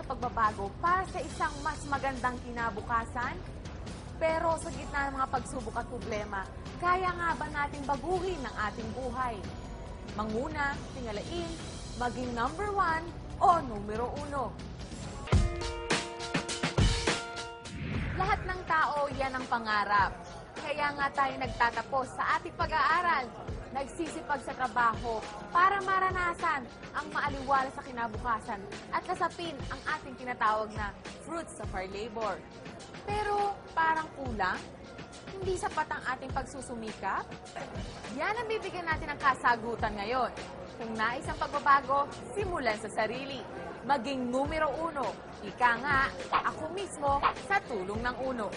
sa pagbabago para sa isang mas magandang kinabukasan? Pero sa gitna ng mga pagsubok at problema, kaya nga ba nating baguhin ang ating buhay? Manguna, tingalain, maging number 1 o numero 1. Lahat ng tao, yan ang pangarap. Kaya nga tayo nagtatapos sa ating pag-aaral, nagsisipag sa trabaho para maranasan ang maaliwala sa kinabukasan at nasapin ang ating tinatawag na fruits of our labor. Pero parang kulang? Hindi sapat ang ating pagsusumikap? Yan ang bibigyan natin ng kasagutan ngayon. Kung nais ang pagbabago, simulan sa sarili. Maging numero 1. Ika nga, ako mismo sa tulong ng uno.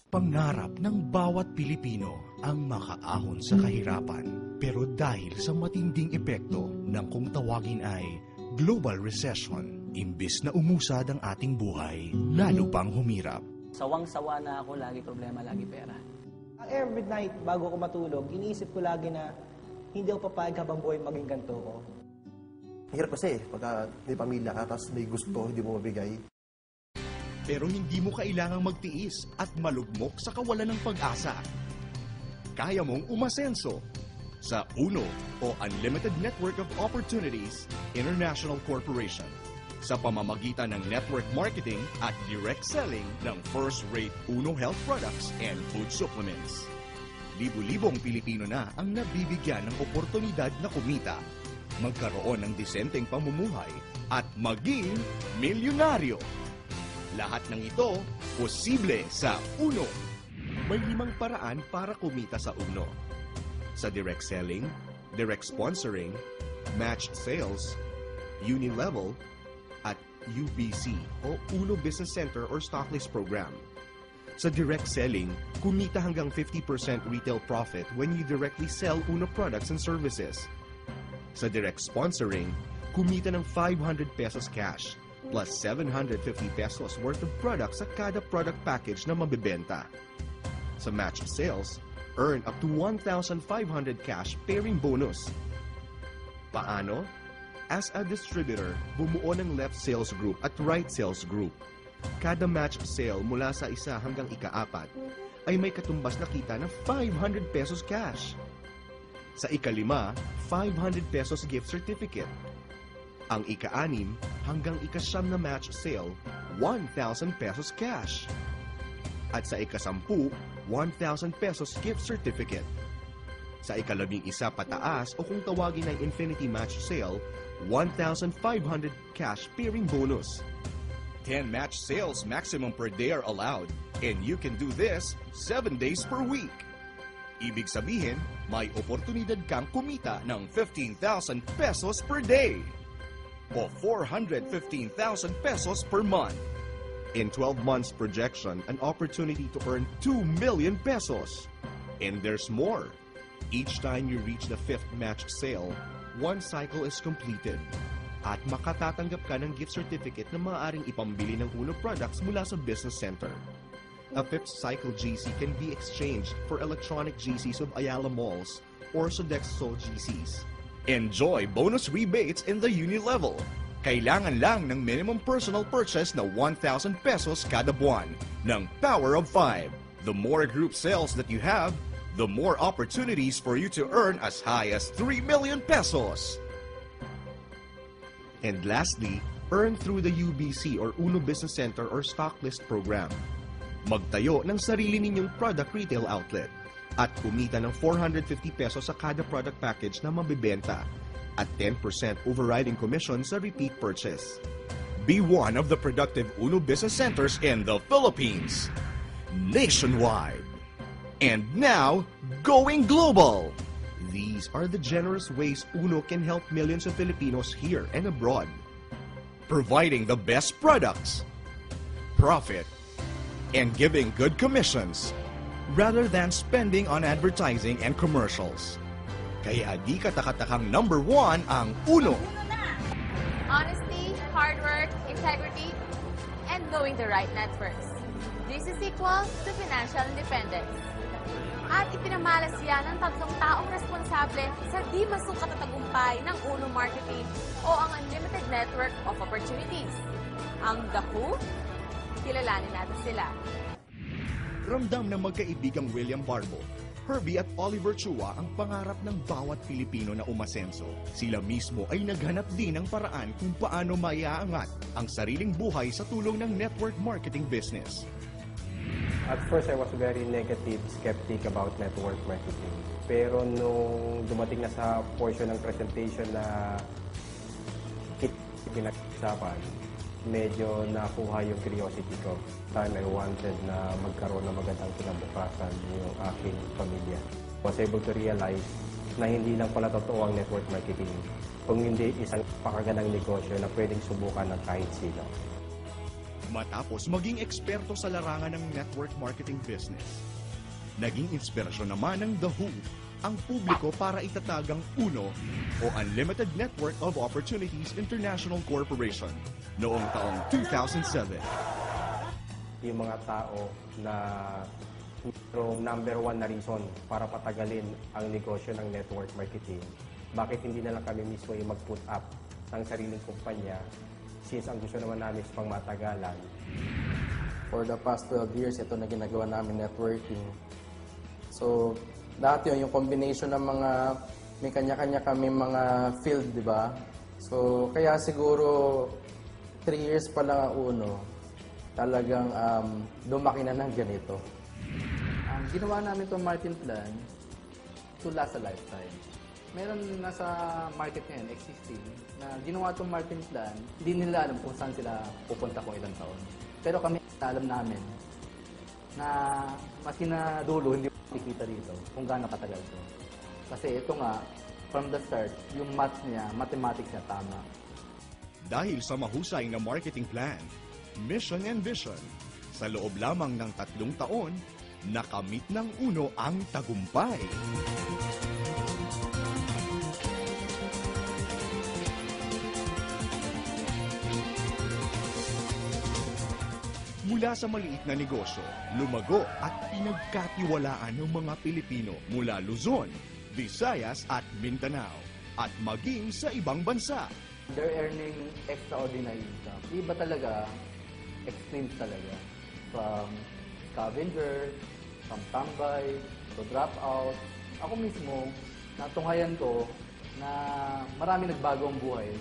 Pangarap ng bawat Pilipino ang makaahon sa kahirapan. Pero dahil sa matinding epekto ng kung tawagin ay global recession, imbis na umusad ang ating buhay, lalo pang humirap. Sawang-sawa na ako, lagi problema, lagi pera. Every night, bago ko matulog, iniisip ko lagi na hindi ako papayag habang buhay maging ganito ko. Hirap kasi pagka may pamilya ka, tapos may gusto, hindi mo mabigay. Pero hindi mo kailangang magtiis at malugmok sa kawalan ng pag-asa. Kaya mong umasenso sa UNO o Unlimited Network of Opportunities International Corporation sa pamamagitan ng network marketing at direct selling ng first-rate UNO health products and food supplements. Libu-libong Pilipino na ang nabibigyan ng oportunidad na kumita, magkaroon ng disenteng pamumuhay at maging milyonaryo. Lahat ng ito, posible sa UNO. May 5 paraan para kumita sa UNO. Sa direct selling, direct sponsoring, matched sales, unilevel, at UBC o UNO Business Center or Stocklist Program. Sa direct selling, kumita hanggang 50% retail profit when you directly sell UNO products and services. Sa direct sponsoring, kumita ng 500 pesos cash plus 750 pesos worth of products sa kada product package na mabibenta. Sa matched sales, earn up to 1,500 cash pairing bonus. Paano? As a distributor, bumuo ng left sales group at right sales group. Kada matched sale mula sa 1 hanggang ika-4 ay may katumbas na kita na 500 pesos cash. Sa ika-5, 500 pesos gift certificate. Ang ika-6 hanggang ika-9 na match sale, 1,000 pesos cash. At sa ika-10, 1,000 pesos gift certificate. Sa ika-11 pataas o kung tawagin ay infinity match sale, 1,500 cash pairing bonus. 10 match sales maximum per day are allowed, and you can do this 7 days per week. Ibig sabihin, may oportunidad kang kumita ng 15,000 pesos per day o 415,000 pesos per month. In 12 months projection, an opportunity to earn 2 million pesos. And there's more. Each time you reach the 5th match sale, 1 cycle is completed. At makatatanggap ka ng gift certificate na maaaring ipambili ng UNO products mula sa business center. A 5th cycle GC can be exchanged for electronic GCs of Ayala Malls or Sodexo GCs. Enjoy bonus rebates in the Unilevel. Kailangan lang ng minimum personal purchase na 1,000 pesos kada buwan ng Power of 5. The more group sales that you have, the more opportunities for you to earn as high as 3 million pesos. And lastly, earn through the UBC or UNO Business Center or Stocklist Program. Magtayo ng sarili ninyong product retail outlet at kumita ng 450 pesos sa kada product package na mabibenta at 10% overriding commission sa repeat purchase. Be one of the productive UNO Business Centers in the Philippines, nationwide. And now, going global! These are the generous ways UNO can help millions of Filipinos here and abroad. Providing the best products, profit, and giving good commissions rather than spending on advertising and commercials. Kaya di katakatakang number 1 ang UNO. Honesty, hard work, integrity, and knowing the right networks. This is equal to financial independence. At ipinamalas yan ng 3 taong responsable sa di masukat na tagumpay ng Uno Marketing o ang Unlimited Network of Opportunities. Ang The Who? Kilalanin natin sila. Ramdam ng magkaibigang William Barbo, Herbie at Oliver Chua ang pangarap ng bawat Pilipino na umasenso. Sila mismo ay naghanap din ng paraan kung paano maiaangat ang sariling buhay sa tulong ng network marketing business. At first, I was very negative, skeptic about network marketing. Pero nung dumating na sa portion ng presentation na pinag-usapan, medyo nakuha yung curiosity ko. Time I wanted na magkaroon ng magandang kinabukasan yung aking pamilya. I was able to realize na hindi lang pala totoo ang network marketing, kung hindi isang pakagandang negosyo na pwedeng subukan ng kahit sino. Matapos maging eksperto sa larangan ng network marketing business, naging inspirasyon naman ng The Who ang publiko para itatag ang UNO o Unlimited Network of Opportunities International Corporation noong taong 2007. Yung mga tao na number one na reason para patagalin ang negosyo ng network marketing, bakit hindi na lang kami mismo yung mag-put up ng sariling kumpanya since ang gusto naman namin is pang matagalan. For the past 12 years, ito na ginagawa namin networking. So, dati yung combination ng mga, may kanya-kanya kami mga field, di ba? So, kaya siguro 3 years pa lang ang UNO, talagang lumaki na ng ganito. Ginawa namin itong marketing plan to last a lifetime. Meron nasa market ngayon, existing, na ginawa itong marketing plan, hindi nila alam kung saan sila pupunta kung ilang taon. Pero kami, alam namin na maski na dulo, hindi makikita dito kung gaano katagal ito. Kasi ito nga, from the start, yung maths niya, mathematics niya tama. Dahil sa mahusay na marketing plan, mission and vision, sa loob lamang ng 3 taon, nakamit ng UNO ang tagumpay. Mula sa maliit na negosyo, lumago at pinagkatiwalaan ng mga Pilipino mula Luzon, Visayas at Mindanao at maging sa ibang bansa. They're earning extraordinary income. Iba talaga, extreme talaga. From scavenger, from tambay, to drop out. Ako mismo, natunghayan ko na marami nagbago ang buhay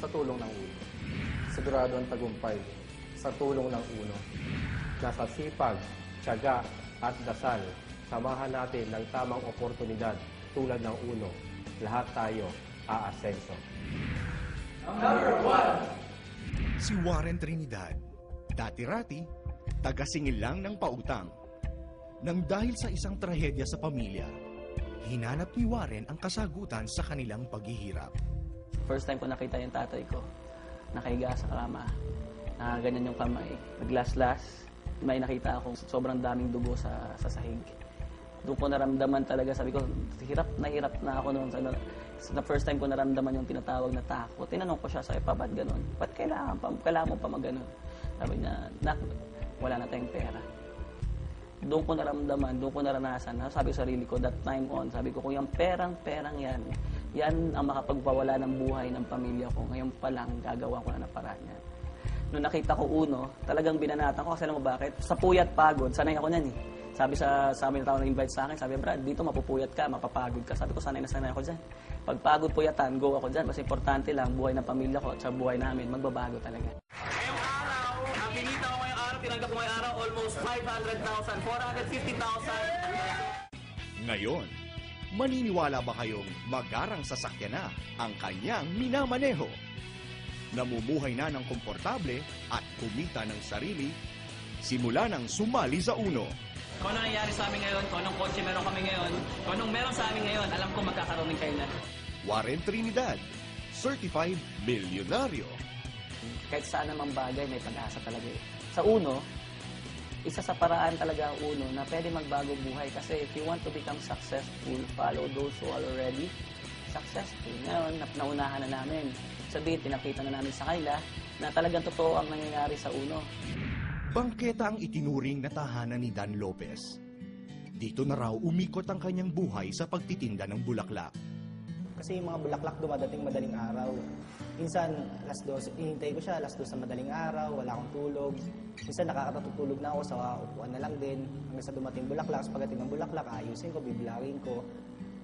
sa tulong ng UNO. Sigurado ang tagumpay sa tulong ng UNO. Nasa sipag, tiyaga at dasal, samahan natin ng tamang oportunidad tulad ng UNO. Lahat tayo aasenso. Si Warren Trinidad, dati-rati, taga-singil lang ng pautang. Nang dahil sa isang trahedya sa pamilya, hinanap ni Warren ang kasagutan sa kanilang paghihirap. First time ko nakita yung tatay ko, nakahiga sa kama, na ganyan yung kamay, naglaslas, may nakita akong sobrang daming dugo sa sahig. Doon ko naramdaman talaga, sabi ko, hirap na ako noon. The first time ko naramdaman yung tinatawag na takot. Tinanong ko siya, sabi pa, ba't ganun? Ba't kailangan mo pa mag-ganun? Sabi niya, nak, wala na tayong pera. Doon ko naramdaman, doon ko naranasan. Sabi ko sarili ko, that time on, sabi ko, kung yung perang yan, yan ang makapagpawala ng buhay ng pamilya ko. Ngayon pa lang, gagawa ko na ng paraan yan. Nung nakita ko UNO, talagang binanatan ko kasi alam mo bakit? Sa puyat pagod, sanay ako nan eh. Sabi sa amin na tao na-invite sa akin, sabi, Brad, dito mapupuyat ka, mapapagod ka. Sabi ko, sanay ako dyan. Pag pagod puyatan, go ako dyan. Mas importante lang, buhay ng pamilya ko at sa buhay namin, magbabago talaga. Ngayong araw, ang kinita ko ngayong araw, tinanggap ko ngayong araw, almost 500,000, 450,000. Ngayon, maniniwala ba kayong magarang sasakyan na ang kanyang minamaneho? Namumuhay na ng komportable at kumita ng sarili, simula nang sumali sa UNO. Kung ano nangyayari sa amin ngayon, kung anong kotse meron kami ngayon, kung anong meron sa amin ngayon, alam ko magkakaroon din kayo na. Warren Trinidad, Certified Milyonaryo. Kahit saan namang bagay, may pag-asa talaga eh. Sa UNO, isa sa paraan talaga ang UNO na pwede magbago buhay kasi if you want to become successful, follow those who are already successful. Ngayon, naunahan na namin. Sabihin, pinakita na namin sa kanila na talagang totoo ang nangyayari sa UNO. Bangketa ang itinuring na tahanan ni Dan Lopez. Dito na raw umikot ang kanyang buhay sa pagtitinda ng bulaklak. Kasi yung mga bulaklak dumadating madaling araw. Minsan, alas 12, hinihintay ko siya, alas 2 sa madaling araw, wala akong tulog. Minsan nakakatutulog na ako sa upuan na lang din. Hanggang sa dumating bulaklak, pagdating ng bulaklak, ayusin ko, bibilawin ko.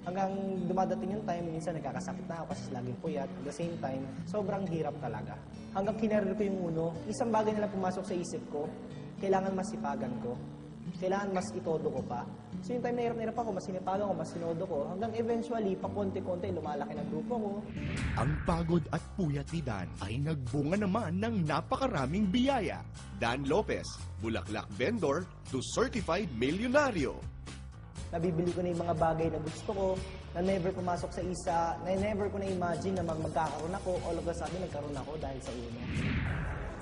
Hanggang dumadating yung time, minsan nagkakasakit na ako kasi laging puyat. At the same time, sobrang hirap talaga. Hanggang kinarir ko yung uno, isang bagay na lang pumasok sa isip ko, kailangan masipagan ko. Kailangan mas itodo ko pa. So yung time na hirap ako, mas sinipagan ko, mas sinodo ko. Hanggang eventually, pa konti-konti, lumalaki ng grupo ko. Ang pagod at puyat ni Dan ay nagbunga naman ng napakaraming biyaya. Dan Lopez, bulaklak vendor to certified milyonaryo. Nabibili ko na yung mga bagay na gusto ko, na never pumasok sa isa, na never ko na-imagine na magkakaroon ako. All of a sudden, nagkaroon ako dahil sa uno.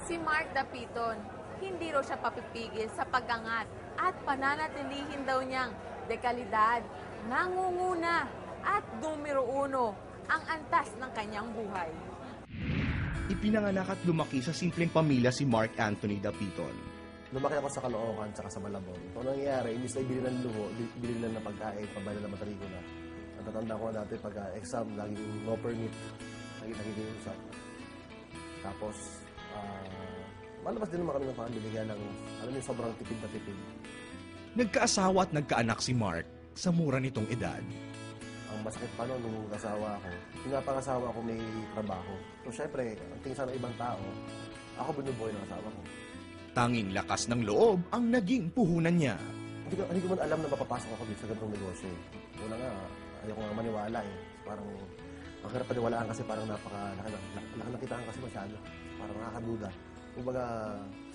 Si Mark Dapiton, hindi raw siya papipigil sa pag-angat at pananatilihin daw niyang dekalidad, nangunguna at numero uno ang antas ng kanyang buhay. Ipinanganak at lumaki sa simpleng pamilya si Mark Anthony Dapiton. Lumaki ako sa Caloocan tsaka sa Malabon. Kung nangyayari, imbis na ibili ng luho, ibili lang ng pagkain, pabala ng matrikula. Natatanda ko dati pag-exam, laging no permit, laging usap. Tapos, malabas din naman kami ng pamilya, kaya lang, alam niyo, sobrang tipid na tipid. Nagkaasawa at nagkaanak si Mark sa mura nitong edad. Ang masakit pa noon nung kasawa ko, yung napangasawa ko may trabaho. So, syempre, ang tingin sa ibang tao, ako binubuhay ng asawa ko. Tanging lakas ng loob ang naging puhunan niya. Hindi ko man alam na mapapasok ako dito sa ganitong negosyo eh. Una nga, ayaw ko nga maniwala eh. Parang, ang hirap paniwalaan kasi parang napakalaki ng kitaan kasi masyado. Parang nakakaduda. Kumbaga,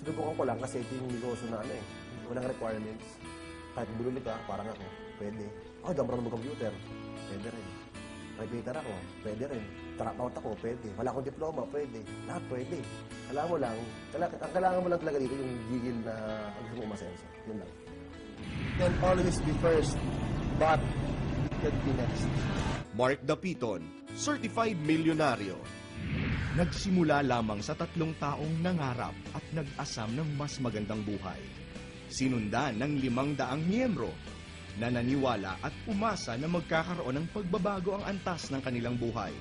sinubukan ko lang kasi ito yung negosyo na ano eh. Walang requirements. Kahit bululi ka, parang ako, pwede. Oh, di ako marunong mag-computer. Pwede rin. Private ako, pwede rin. Dropout ako, pwede. Wala akong diploma, pwede. Lahat pwede. Kailangan mo lang, ang kailangan mo lang talaga dito yung gigil na gusto mo umasenso. Yun lang. Can always be first, but can be next. Mark Dapiton, certified milyonaryo. Nagsimula lamang sa 3 taong nangarap at nag-asam ng mas magandang buhay. Sinundan ng 500 miyembro na naniwala at umasa na magkakaroon ng pagbabago ang antas ng kanilang buhay.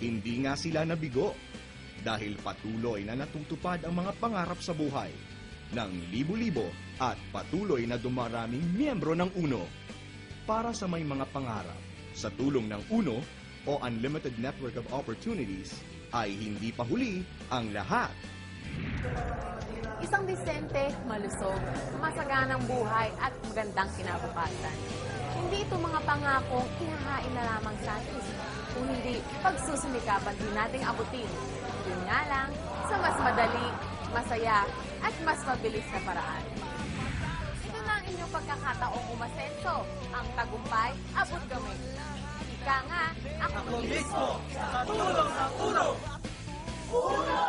Hindi nga sila nabigo dahil patuloy na natutupad ang mga pangarap sa buhay ng libo-libo at patuloy na dumaraming miyembro ng UNO. Para sa may mga pangarap, sa tulong ng UNO o Unlimited Network of Opportunities, ay hindi pa huli ang lahat. Isang disente, malusog, masaganang buhay at magandang kinabukasan. Hindi ito mga pangakong ihahain na lamang sa atin, kung hindi pagsusumikapan din nating abutin. Yun nga lang, sa mas madali, masaya, at mas mabilis na paraan. Ito na ang inyong pagkakataong umasenso. Ang tagumpay, abot kami. Ika nga, ako mismo, sa tulong ng UNO! UNO!